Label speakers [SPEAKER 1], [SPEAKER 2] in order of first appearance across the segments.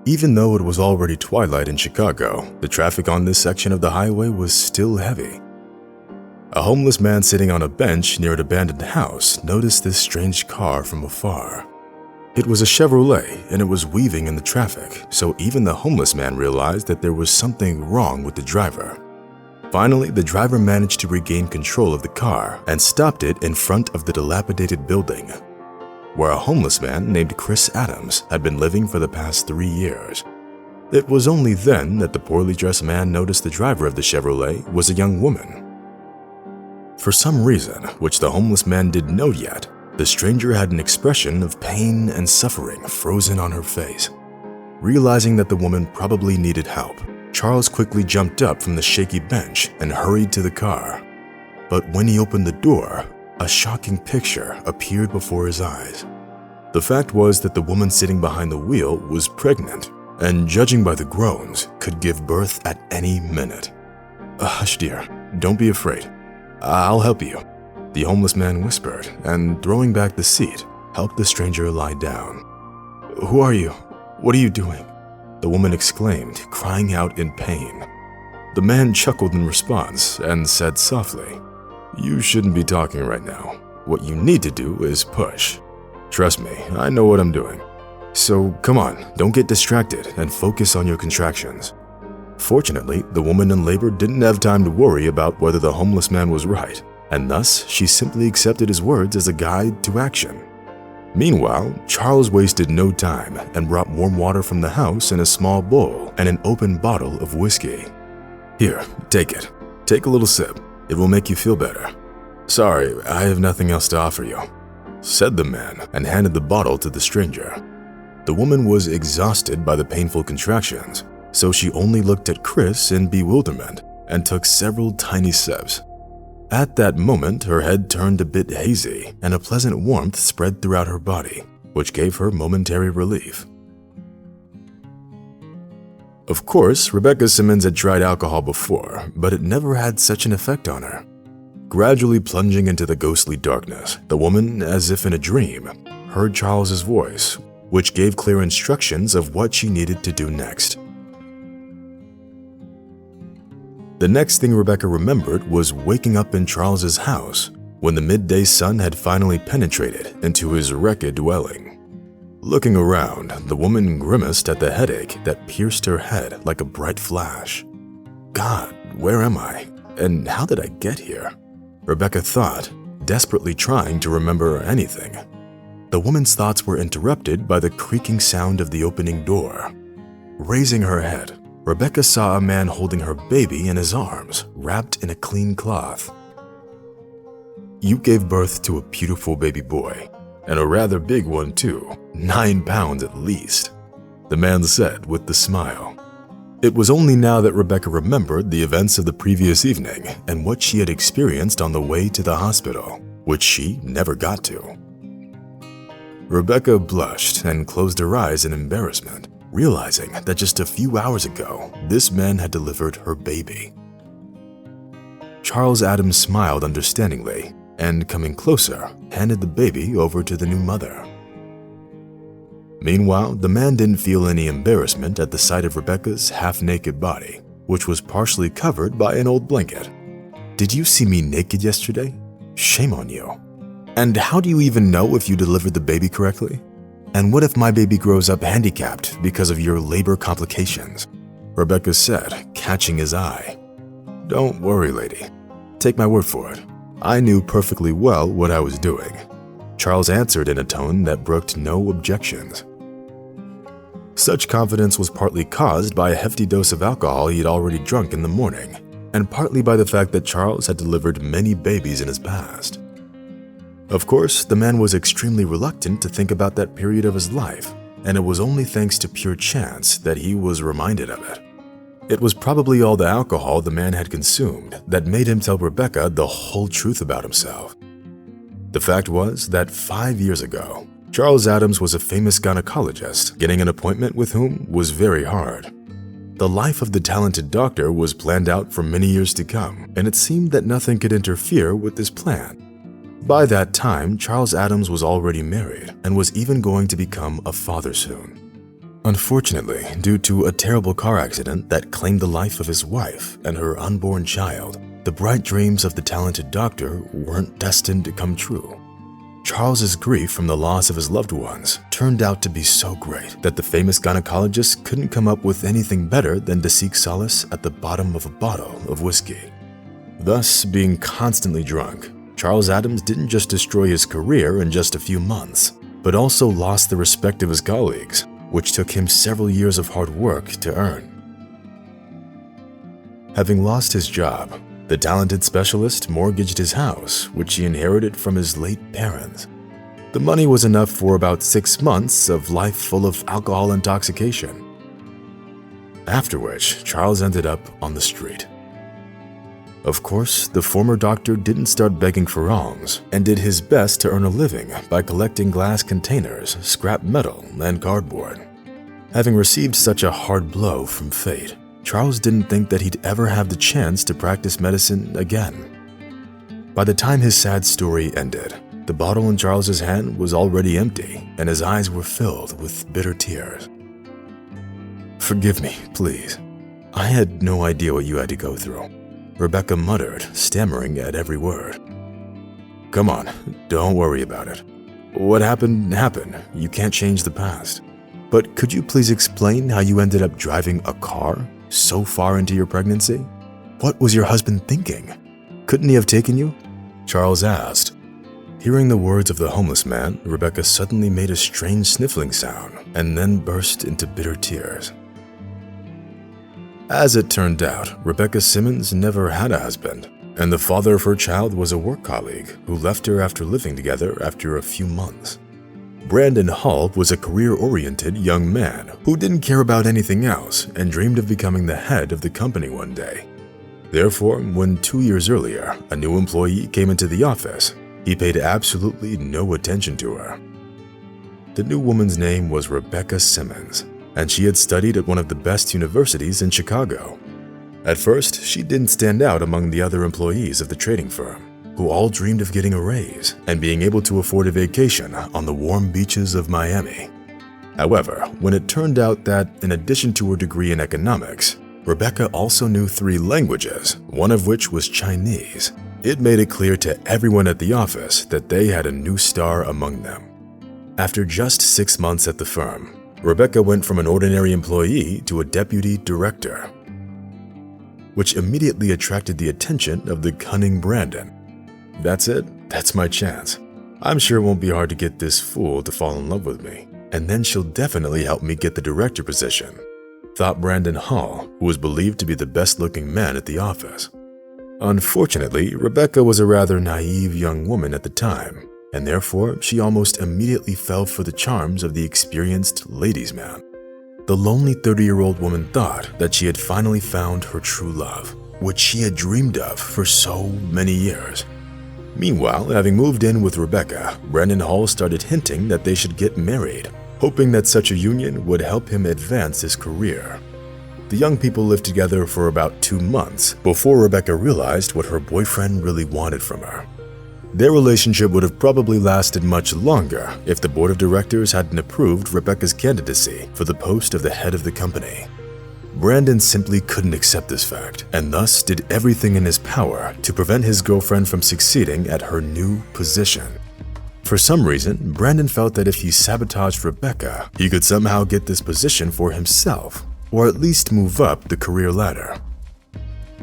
[SPEAKER 1] Even though it was already twilight in Chicago, the traffic on this section of the highway was still heavy. A homeless man sitting on a bench near an abandoned house noticed this strange car from afar. It was a Chevrolet and it was weaving in the traffic, so even the homeless man realized that there was something wrong with the driver. Finally, the driver managed to regain control of the car and stopped it in front of the dilapidated building, where a homeless man named Chris Adams had been living for the past 3 years. It was only then that the poorly dressed man noticed the driver of the Chevrolet was a young woman. For some reason, which the homeless man didn't know yet, the stranger had an expression of pain and suffering frozen on her face. Realizing that the woman probably needed help, Charles quickly jumped up from the shaky bench and hurried to the car. But when he opened the door, a shocking picture appeared before his eyes. The fact was that the woman sitting behind the wheel was pregnant and, judging by the groans, could give birth at any minute. "Hush, dear. Don't be afraid. I'll help you," the homeless man whispered, and throwing back the seat, helped the stranger lie down. "Who are you? What are you doing?" the woman exclaimed, crying out in pain. The man chuckled in response and said softly, "You shouldn't be talking right now. What you need to do is push. Trust me, I know what I'm doing. So come on, don't get distracted and focus on your contractions." Fortunately, the woman in labor didn't have time to worry about whether the homeless man was right, and thus she simply accepted his words as a guide to action. Meanwhile, Charles wasted no time and brought warm water from the house in a small bowl and an open bottle of whiskey. "Here, take it. Take a little sip. It will make you feel better." "Sorry, I have nothing else to offer you," said the man and handed the bottle to the stranger. The woman was exhausted by the painful contractions, so she only looked at Chris in bewilderment and took several tiny sips. At that moment, her head turned a bit hazy and a pleasant warmth spread throughout her body, which gave her momentary relief. Of course, Rebecca Simmons had tried alcohol before, but it never had such an effect on her. Gradually plunging into the ghostly darkness, the woman, as if in a dream, heard Charles's voice, which gave clear instructions of what she needed to do next. The next thing Rebecca remembered was waking up in Charles's house when the midday sun had finally penetrated into his wrecked dwelling. Looking around, the woman grimaced at the headache that pierced her head like a bright flash. "God, where am I? And how did I get here?" Rebecca thought, desperately trying to remember anything. The woman's thoughts were interrupted by the creaking sound of the opening door. Raising her head, Rebecca saw a man holding her baby in his arms, wrapped in a clean cloth. "You gave birth to a beautiful baby boy, and a rather big one too, 9 pounds at least," the man said with a smile. It was only now that Rebecca remembered the events of the previous evening and what she had experienced on the way to the hospital, which she never got to. Rebecca blushed and closed her eyes in embarrassment, realizing that just a few hours ago, this man had delivered her baby. Charles Adams smiled understandingly and, coming closer, handed the baby over to the new mother. Meanwhile, the man didn't feel any embarrassment at the sight of Rebecca's half-naked body, which was partially covered by an old blanket. "Did you see me naked yesterday? Shame on you. And how do you even know if you delivered the baby correctly? And what if my baby grows up handicapped because of your labor complications?" Rebecca said, catching his eye. "Don't worry, lady. Take my word for it. I knew perfectly well what I was doing," Charles answered in a tone that brooked no objections. Such confidence was partly caused by a hefty dose of alcohol he had already drunk in the morning, and partly by the fact that Charles had delivered many babies in his past. Of course, the man was extremely reluctant to think about that period of his life, and it was only thanks to pure chance that he was reminded of it. It was probably all the alcohol the man had consumed that made him tell Rebecca the whole truth about himself. The fact was that 5 years ago, Charles Adams was a famous gynecologist, getting an appointment with whom was very hard. The life of the talented doctor was planned out for many years to come, and it seemed that nothing could interfere with this plan. By that time, Charles Adams was already married and was even going to become a father soon. Unfortunately, due to a terrible car accident that claimed the life of his wife and her unborn child, the bright dreams of the talented doctor weren't destined to come true. Charles's grief from the loss of his loved ones turned out to be so great that the famous gynecologist couldn't come up with anything better than to seek solace at the bottom of a bottle of whiskey. Thus, being constantly drunk, Charles Adams didn't just destroy his career in just a few months, but also lost the respect of his colleagues, which took him several years of hard work to earn. Having lost his job, the talented specialist mortgaged his house, which he inherited from his late parents. The money was enough for about 6 months of life full of alcohol intoxication, after which Charles ended up on the street. Of course, the former doctor didn't start begging for alms and did his best to earn a living by collecting glass containers, scrap metal, and cardboard. Having received such a hard blow from fate, Charles didn't think that he'd ever have the chance to practice medicine again. By the time his sad story ended, the bottle in Charles's hand was already empty and his eyes were filled with bitter tears. "Forgive me, please. I had no idea what you had to go through," Rebecca muttered, stammering at every word. "Come on, don't worry about it. What happened, happened. You can't change the past. But could you please explain how you ended up driving a car so far into your pregnancy? What was your husband thinking? Couldn't he have taken you?" Charles asked. Hearing the words of the homeless man, Rebecca suddenly made a strange sniffling sound and then burst into bitter tears. As it turned out, Rebecca Simmons never had a husband, and the father of her child was a work colleague who left her after living together after a few months. Brandon Hall was a career-oriented young man who didn't care about anything else and dreamed of becoming the head of the company one day. Therefore, when 2 years earlier a new employee came into the office, he paid absolutely no attention to her. The new woman's name was Rebecca Simmons, and she had studied at one of the best universities in Chicago. At first, she didn't stand out among the other employees of the trading firm, who all dreamed of getting a raise and being able to afford a vacation on the warm beaches of Miami. However, when it turned out that, in addition to her degree in economics, Rebecca also knew 3 languages, one of which was Chinese, it made it clear to everyone at the office that they had a new star among them. After just 6 months at the firm, Rebecca went from an ordinary employee to a deputy director, which immediately attracted the attention of the cunning Brandon. "That's it. That's my chance. I'm sure it won't be hard to get this fool to fall in love with me, and then she'll definitely help me get the director position," thought Brandon Hall, who was believed to be the best-looking man at the office. Unfortunately, Rebecca was a rather naive young woman at the time, and therefore she almost immediately fell for the charms of the experienced ladies' man. The lonely 30-year-old woman thought that she had finally found her true love, which she had dreamed of for so many years. Meanwhile, having moved in with Rebecca, Brandon Hall started hinting that they should get married, hoping that such a union would help him advance his career. The young people lived together for about 2 months before Rebecca realized what her boyfriend really wanted from her. Their relationship would have probably lasted much longer if the board of directors hadn't approved Rebecca's candidacy for the post of the head of the company. Brandon simply couldn't accept this fact, and thus did everything in his power to prevent his girlfriend from succeeding at her new position. For some reason, Brandon felt that if he sabotaged Rebecca, he could somehow get this position for himself, or at least move up the career ladder.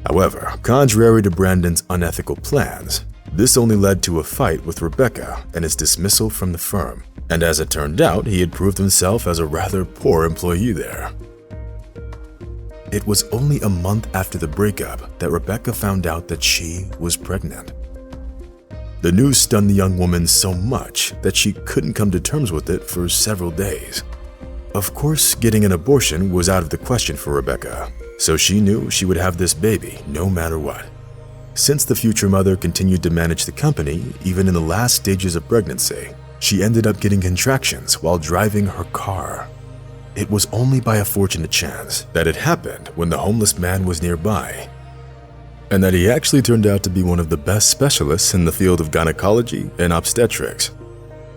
[SPEAKER 1] However, contrary to Brandon's unethical plans, this only led to a fight with Rebecca and his dismissal from the firm, and as it turned out, he had proved himself as a rather poor employee there. It was only a month after the breakup that Rebecca found out that she was pregnant. The news stunned the young woman so much that she couldn't come to terms with it for several days. Of course, getting an abortion was out of the question for Rebecca, so she knew she would have this baby no matter what. Since the future mother continued to manage the company, even in the last stages of pregnancy, she ended up getting contractions while driving her car. It was only by a fortunate chance that it happened when the homeless man was nearby, and that he actually turned out to be one of the best specialists in the field of gynecology and obstetrics.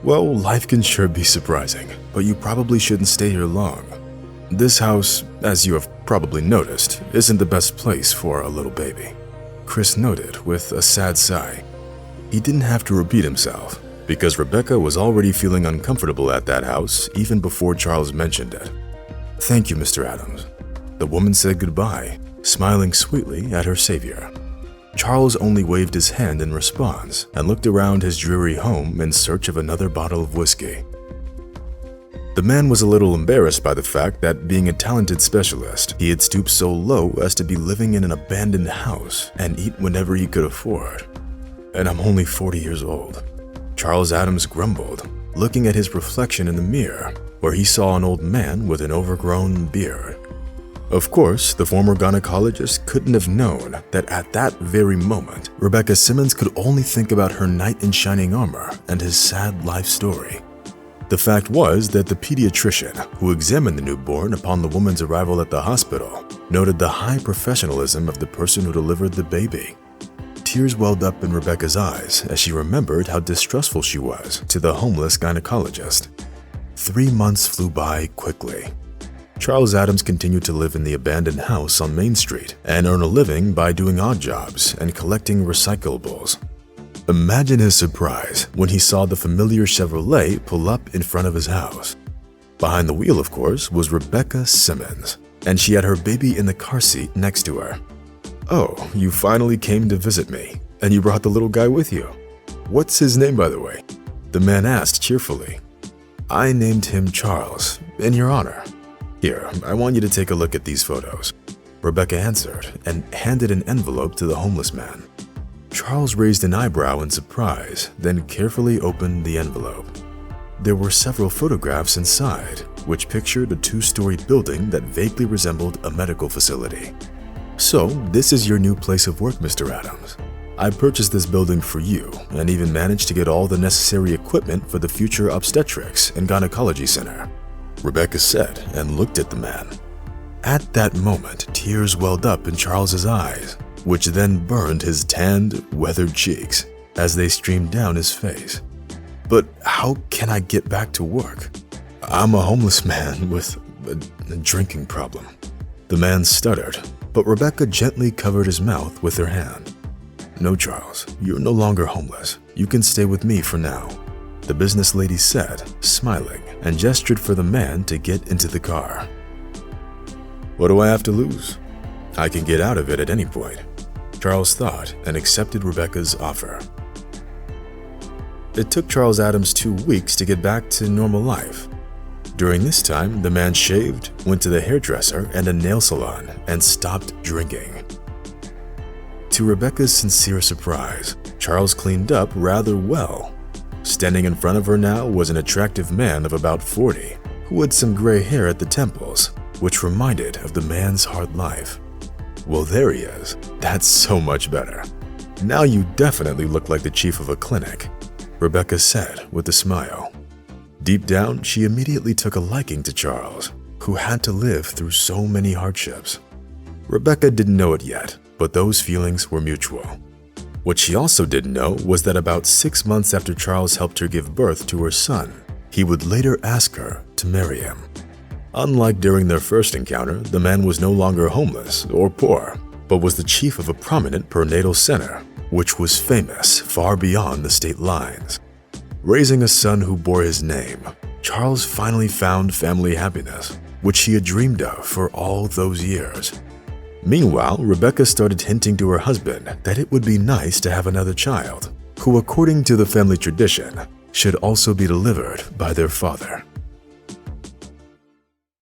[SPEAKER 1] Well, life can sure be surprising, but you probably shouldn't stay here long. This house, as you have probably noticed, isn't the best place for a little baby," Chris noted with a sad sigh. He didn't have to repeat himself, because Rebecca was already feeling uncomfortable at that house even before Charles mentioned it. "Thank you, Mr. Adams." The woman said goodbye, smiling sweetly at her savior. Charles only waved his hand in response and looked around his dreary home in search of another bottle of whiskey. The man was a little embarrassed by the fact that, being a talented specialist, he had stooped so low as to be living in an abandoned house and eat whenever he could afford. "And I'm only 40 years old," Charles Adams grumbled, looking at his reflection in the mirror, where he saw an old man with an overgrown beard. Of course, the former gynecologist couldn't have known that at that very moment, Rebecca Simmons could only think about her knight in shining armor and his sad life story. The fact was that the pediatrician who examined the newborn upon the woman's arrival at the hospital noted the high professionalism of the person who delivered the baby. Tears welled up in Rebecca's eyes as she remembered how distrustful she was to the homeless gynecologist. 3 months flew by quickly. Charles Adams continued to live in the abandoned house on Main Street and earn a living by doing odd jobs and collecting recyclables. Imagine his surprise when he saw the familiar Chevrolet pull up in front of his house. Behind the wheel, of course, was Rebecca Simmons, and she had her baby in the car seat next to her. "Oh, you finally came to visit me, and you brought the little guy with you. What's his name, by the way?" the man asked cheerfully. "I named him Charles, in your honor. Here, I want you to take a look at these photos," Rebecca answered and handed an envelope to the homeless man. Charles raised an eyebrow in surprise, then carefully opened the envelope. There were several photographs inside, which pictured a 2-story building that vaguely resembled a medical facility. "So, this is your new place of work, Mr. Adams. I purchased this building for you and even managed to get all the necessary equipment for the future obstetrics and gynecology center," Rebecca said and looked at the man. At that moment, tears welled up in Charles's eyes, which then burned his tanned, weathered cheeks as they streamed down his face. "But how can I get back to work? I'm a homeless man with a drinking problem," the man stuttered, but Rebecca gently covered his mouth with her hand. "No, Charles, you're no longer homeless. You can stay with me for now," the business lady said, smiling, and gestured for the man to get into the car. "What do I have to lose? I can get out of it at any point," Charles thought and accepted Rebecca's offer. It took Charles Adams 2 weeks to get back to normal life. During this time, the man shaved, went to the hairdresser and a nail salon, and stopped drinking. To Rebecca's sincere surprise, Charles cleaned up rather well. Standing in front of her now was an attractive man of about 40, who had some gray hair at the temples, which reminded of the man's hard life. "Well, there he is. That's so much better. Now you definitely look like the chief of a clinic," Rebecca said with a smile. Deep down, she immediately took a liking to Charles, who had to live through so many hardships. Rebecca didn't know it yet, but those feelings were mutual. What she also didn't know was that about 6 months after Charles helped her give birth to her son, he would later ask her to marry him. Unlike during their first encounter, the man was no longer homeless or poor, but was the chief of a prominent perinatal center, which was famous far beyond the state lines. Raising a son who bore his name, Charles finally found family happiness, which he had dreamed of for all those years. Meanwhile, Rebecca started hinting to her husband that it would be nice to have another child, who, according to the family tradition, should also be delivered by their father.